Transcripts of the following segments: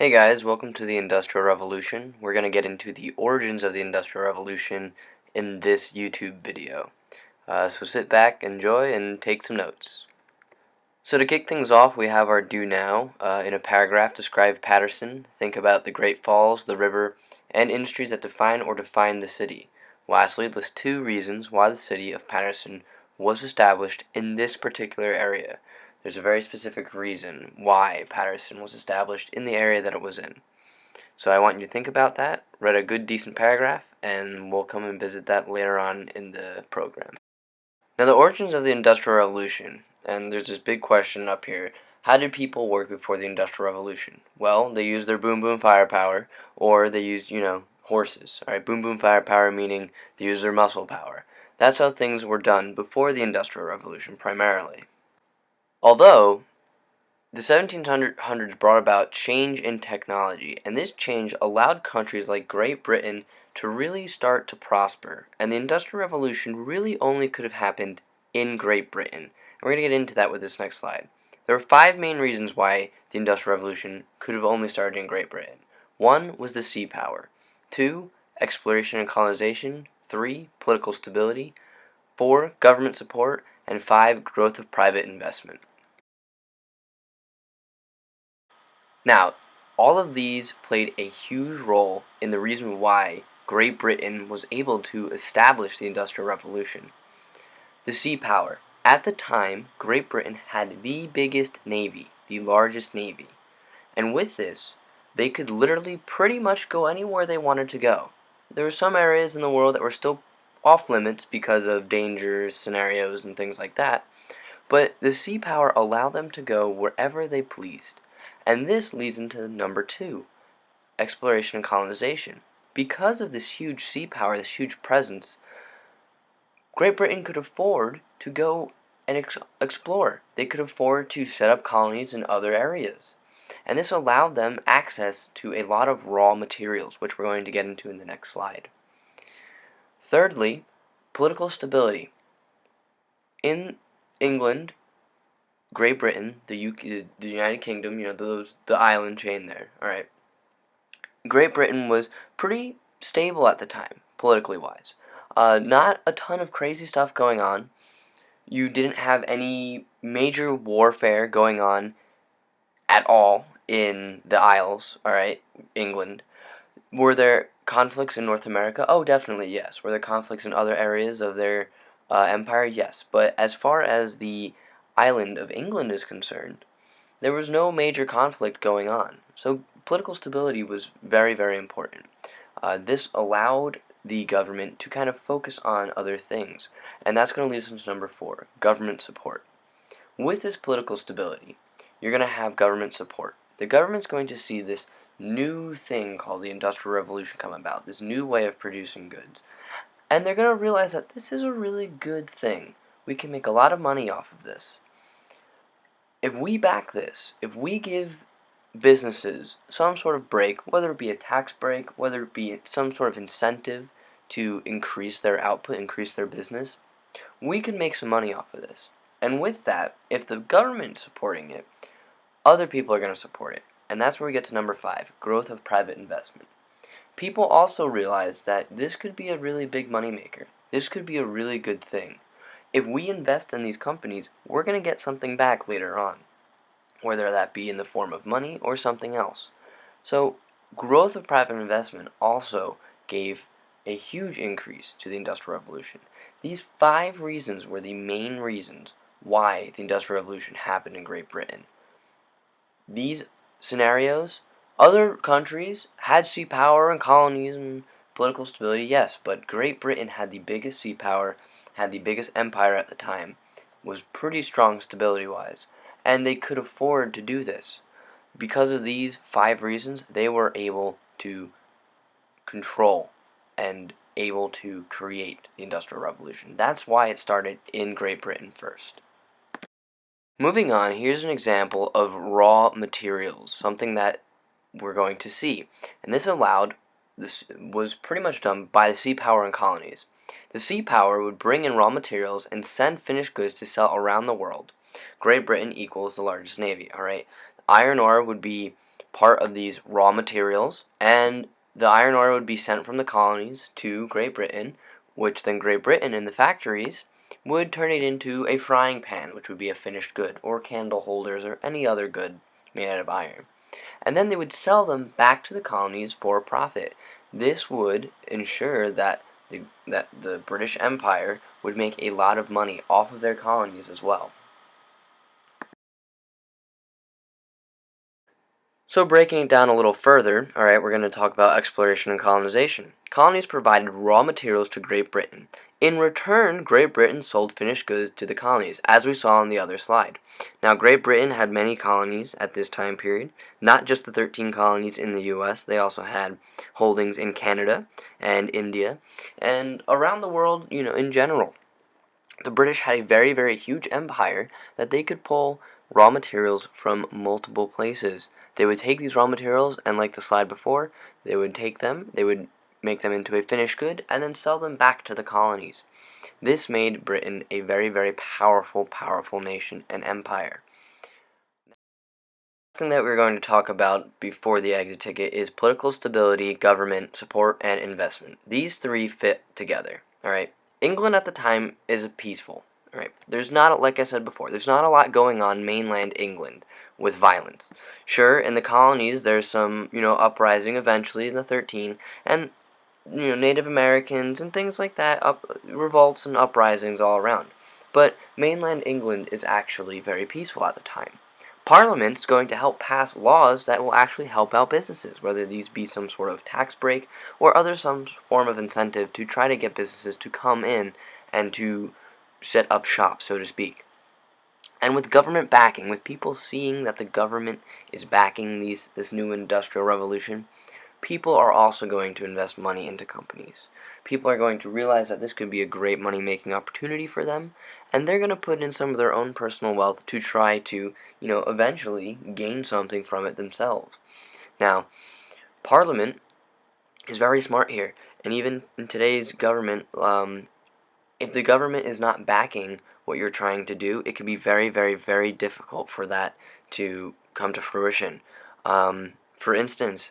Hey guys, welcome to the Industrial Revolution. We're going to get into the origins of the Industrial Revolution in this YouTube video. So sit back, enjoy, and take some notes. So to kick things off, we have our do now. In a paragraph, describe Paterson. Think about the Great Falls, the river, and industries that define or define the city. Lastly, list 2 reasons why the city of Paterson was established in this particular area. There's a very specific reason why Paterson was established in the area that it was in. So I want you to think about that, read a good decent paragraph, and we'll come and visit that later on in the program. Now the origins of the Industrial Revolution, and there's this big question up here, how did people work before the Industrial Revolution? Well, they used their boom boom firepower, or they used, horses. Alright, boom boom firepower meaning they used their muscle power. That's how things were done before the Industrial Revolution primarily. Although, the 1700s brought about change in technology, and this change allowed countries like Great Britain to really start to prosper, and the Industrial Revolution really only could have happened in Great Britain. And we're going to get into that with this next slide. There were 5 main reasons why the Industrial Revolution could have only started in Great Britain. 1 was the sea power. 2, exploration and colonization. 3, political stability. 4, government support. And 5, growth of private investment. Now, all of these played a huge role in the reason why Great Britain was able to establish the Industrial Revolution. The sea power. At the time, Great Britain had the biggest navy, the largest navy. And with this, they could literally pretty much go anywhere they wanted to go. There were some areas in the world that were still off limits because of dangers, scenarios, and things like that, but the sea power allowed them to go wherever they pleased. And this leads into number 2, exploration and colonization. Because of this huge sea power, this huge presence, Great Britain could afford to go and explore. They could afford to set up colonies in other areas. And this allowed them access to a lot of raw materials, which we're going to get into in the next slide. Thirdly, political stability. In England, Great Britain, the United Kingdom, the island chain there, alright. Great Britain was pretty stable at the time, politically wise. Not a ton of crazy stuff going on. You didn't have any major warfare going on at all in the Isles, alright, England. Were there conflicts in North America? Oh, definitely, yes. Were there conflicts in other areas of their empire? Yes. But as far as the island of England is concerned, there was no major conflict going on. So political stability was very, very important. This allowed the government to kind of focus on other things. And that's going to lead us to number 4, government support. With this political stability, you're going to have government support. The government's going to see this new thing called the Industrial Revolution come about, this new way of producing goods. And they're going to realize that this is a really good thing. We can make a lot of money off of this. If we back this, if we give businesses some sort of break, whether it be a tax break, whether it be some sort of incentive to increase their output, increase their business, we can make some money off of this. And with that, if the government's supporting it, other people are going to support it. And that's where we get to number 5, growth of private investment. People also realize that this could be a really big moneymaker. This could be a really good thing. If we invest in these companies, we're going to get something back later on, whether that be in the form of money or something else. So, growth of private investment also gave a huge increase to the Industrial Revolution. These 5 reasons were the main reasons why the Industrial Revolution happened in Great Britain. These scenarios, other countries had sea power and colonies and political stability, yes, but Great Britain had the biggest sea power, had the biggest empire at the time, was pretty strong stability-wise, and they could afford to do this. Because of these 5 reasons, they were able to control and able to create the Industrial Revolution. That's why it started in Great Britain first. Moving on, here's an example of raw materials, something that we're going to see. And this was pretty much done by the sea power and colonies. The sea power would bring in raw materials and send finished goods to sell around the world. Great Britain equals the largest navy, alright? Iron ore would be part of these raw materials, and the iron ore would be sent from the colonies to Great Britain, which then Great Britain in the factories would turn it into a frying pan, which would be a finished good, or candle holders, or any other good made out of iron. And then they would sell them back to the colonies for a profit. This would ensure that the British Empire would make a lot of money off of their colonies as well. So breaking it down a little further, alright, we're going to talk about exploration and colonization. Colonies provided raw materials to Great Britain. In return, Great Britain sold finished goods to the colonies, as we saw on the other slide. Now, Great Britain had many colonies at this time period, not just the 13 colonies in the U.S., they also had holdings in Canada and India, and around the world, in general. The British had a very, very huge empire that they could pull raw materials from multiple places. They would take these raw materials, and like the slide before, they would make them into a finished good, and then sell them back to the colonies. This made Britain a very, very powerful, powerful nation and empire. The thing that we're going to talk about before the exit ticket is political stability, government support, and investment. These three fit together. Alright? England at the time is peaceful. Alright? There's not, like I said before, there's not a lot going on mainland England with violence. Sure, in the colonies there's some, uprising eventually in the 13, and Native Americans and things like that, revolts and uprisings all around. But mainland England is actually very peaceful at the time. Parliament's going to help pass laws that will actually help out businesses, whether these be some sort of tax break or some form of incentive to try to get businesses to come in and to set up shop, so to speak. And with government backing, with people seeing that the government is backing this new industrial revolution, people are also going to invest money into companies. People are going to realize that this could be a great money-making opportunity for them, and they're going to put in some of their own personal wealth to try to, eventually gain something from it themselves. Now, Parliament is very smart here, and even in today's government, if the government is not backing what you're trying to do, it can be very, very, very difficult for that to come to fruition. For instance,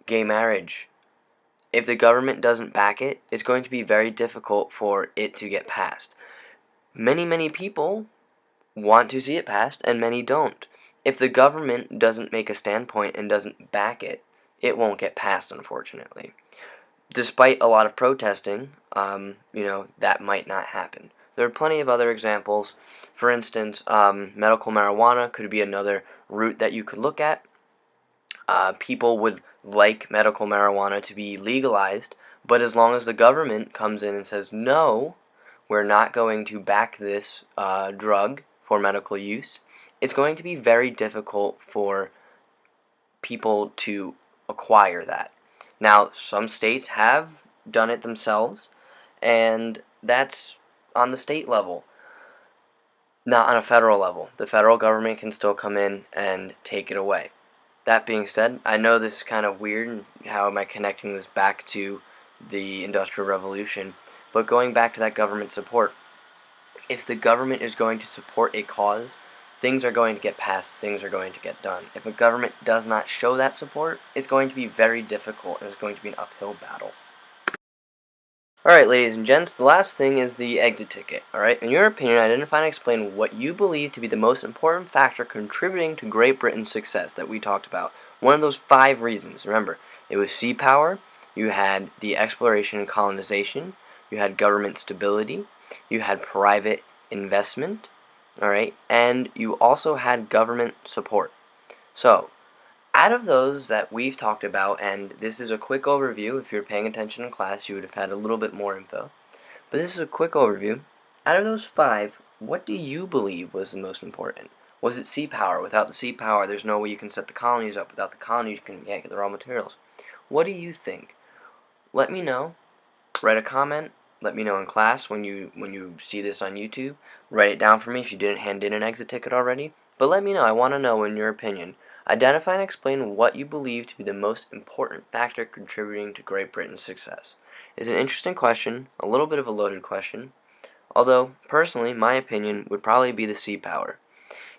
gay marriage. If the government doesn't back it, it's going to be very difficult for it to get passed. Many, many people want to see it passed, and many don't. If the government doesn't make a standpoint and doesn't back it, it won't get passed, unfortunately. Despite a lot of protesting, that might not happen. There are plenty of other examples. For instance, medical marijuana could be another route that you could look at. People would like medical marijuana to be legalized, but as long as the government comes in and says, no, we're not going to back this drug for medical use, it's going to be very difficult for people to acquire that. Now, some states have done it themselves, and that's on the state level, not on a federal level. The federal government can still come in and take it away. That being said, I know this is kind of weird, how am I connecting this back to the Industrial Revolution, but going back to that government support, if the government is going to support a cause, things are going to get passed, things are going to get done. If a government does not show that support, it's going to be very difficult, and it's going to be an uphill battle. Alright, ladies and gents, the last thing is the exit ticket. Alright, in your opinion, identify and explain what you believe to be the most important factor contributing to Great Britain's success that we talked about. One of those 5 reasons. Remember, it was sea power, you had the exploration and colonization, you had government stability, you had private investment, alright, and you also had government support. So, out of those that we've talked about, and this is a quick overview, if you're paying attention in class you would have had a little bit more info, but this is a quick overview. Out of those 5, what do you believe was the most important? Was it sea power? Without the sea power, there's no way you can set the colonies up. Without the colonies, you can't get the raw materials. What do you think? Let me know. Write a comment. Let me know in class when you see this on YouTube. Write it down for me if you didn't hand in an exit ticket already. But let me know. I want to know in your opinion. Identify and explain what you believe to be the most important factor contributing to Great Britain's success. It's an interesting question, a little bit of a loaded question, although, personally, my opinion would probably be the sea power.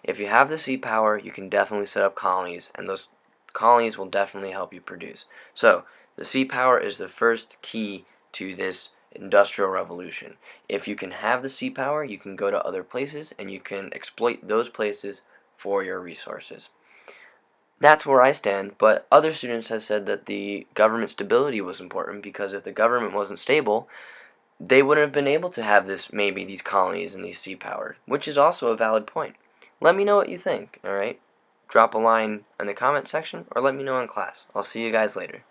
If you have the sea power, you can definitely set up colonies, and those Colonies will definitely help you produce. So, the sea power is the first key to this industrial revolution. If you can have the sea power, you can go to other places and you can exploit those places for your resources. That's where I stand, but other students have said that the government stability was important because if the government wasn't stable, they wouldn't have been able to have maybe these colonies and these sea power, which is also a valid point. Let me know what you think, alright? Drop a line in the comment section or let me know in class. I'll see you guys later.